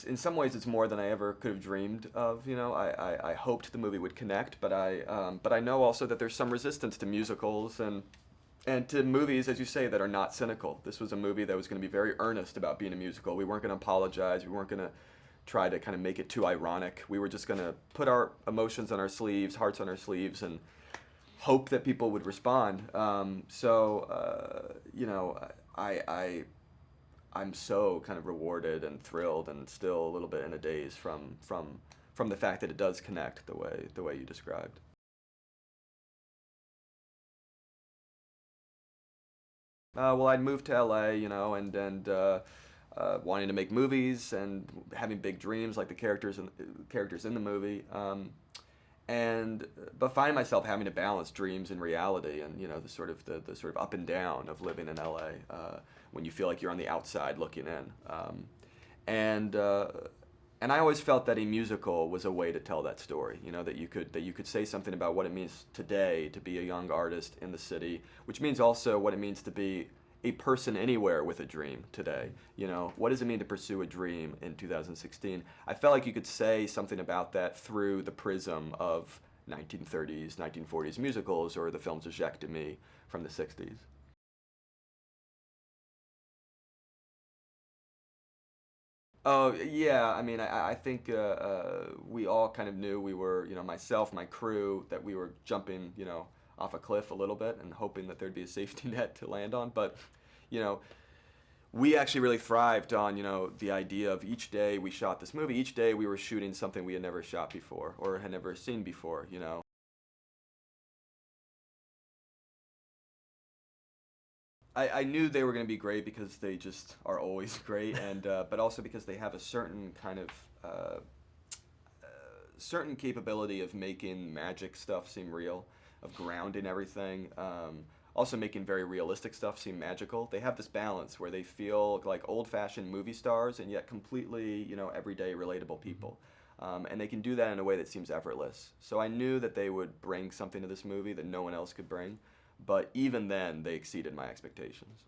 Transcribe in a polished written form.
in some ways it's more than I ever could have dreamed of. You know, I hoped the movie would connect, but I know also that there's some resistance to musicals and to movies, as you say, that are not cynical. This was a movie that was going to be very earnest about being a musical. We weren't going to apologize. We weren't going to try to kind of make it too ironic. We were just going to put our emotions on our sleeves, hearts on our sleeves, and hope that people would respond. You know, I'm so kind of rewarded and thrilled, and still a little bit in a daze from the fact that it does connect the way you described. Well, I'd moved to LA, you know, and wanting to make movies and having big dreams like the characters in the movie. And but finding myself having to balance dreams and reality, and you know the sort of up and down of living in LA, when you feel like you're on the outside looking in, and uh, and I always felt that a musical was a way to tell that story. You know, that you could say something about what it means today to be a young artist in the city, which means also what it means to be a person anywhere with a dream today. You know, what does it mean to pursue a dream in 2016? I felt like you could say something about that through the prism of 1930s, 1940s musicals, or the films of Jacques Demy from the 60s. Oh yeah, I mean, I think we all kind of knew we were, you know, myself, my crew, that we were jumping, you know, off a cliff a little bit and hoping that there'd be a safety net to land on. But, you know, we actually really thrived on, you know, the idea of each day we shot this movie. Each day we were shooting something we had never shot before or had never seen before, you know. I knew they were going to be great because they just are always great, and but also because they have a certain kind of uh, certain capability of making magic stuff seem real, of grounding everything. Also making very realistic stuff seem magical. They have this balance where they feel like old-fashioned movie stars and yet completely, you know, everyday relatable people. And they can do that in a way that seems effortless. So I knew that they would bring something to this movie that no one else could bring, but even then, they exceeded my expectations.